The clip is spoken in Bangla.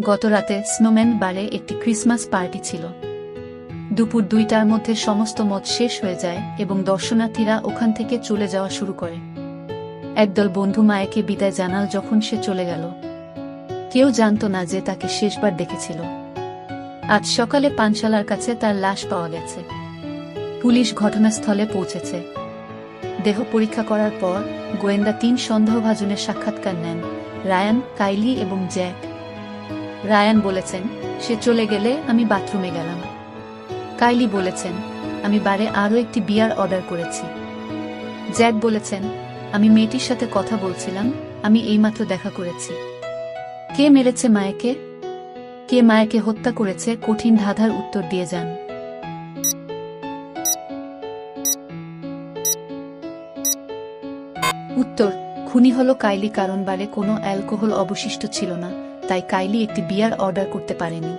গতরাতে স্নোম্যান বারে একটি ক্রিসমাস পার্টি ছিল। দুপুর 2টার মধ্যে সমস্ত মদ শেষ হয়ে যায় এবং দর্শনার্থীরা ওখান থেকে চলে যাওয়া শুরু করে। একদল বন্ধু মায়াকে বিদায় জানাল যখন সে চলে গেল। কেউ জানত না যে তাকে শেষবার দেখেছিল। আজ সকালে পানশালার কাছে তার লাশ পাওয়া গেছে। পুলিশ ঘটনাস্থলে পৌঁছেছে। দেহ পরীক্ষা করার পর গোয়েন্দা 3 সন্দেহভাজনের সাক্ষাৎকার নেন, রায়ান, কাইলি এবং জ্যাক। রায়ান বলেছেন, সে চলে গেলে আমি বাথরুমে গেলাম। কাইলি বলেছেন, আমি বারে আরও একটি বিয়ার অর্ডার করেছি। জ্যাক বলেছেন, আমি মেয়েটির সাথে কথা বলছিলাম, আমি এইমাত্র দেখা করেছি। কে মেরেছে মায়াকে? কে মায়াকে হত্যা করেছে? কঠিন ধাঁধার উত্তর দিয়ে যান। উত্তর, খুনি হলো কাইলি, কারণ বারে কোনো অ্যালকোহল অবশিষ্ট ছিল না, তাই কাইলি একটি বিয়ার অর্ডার করতে পারেনি।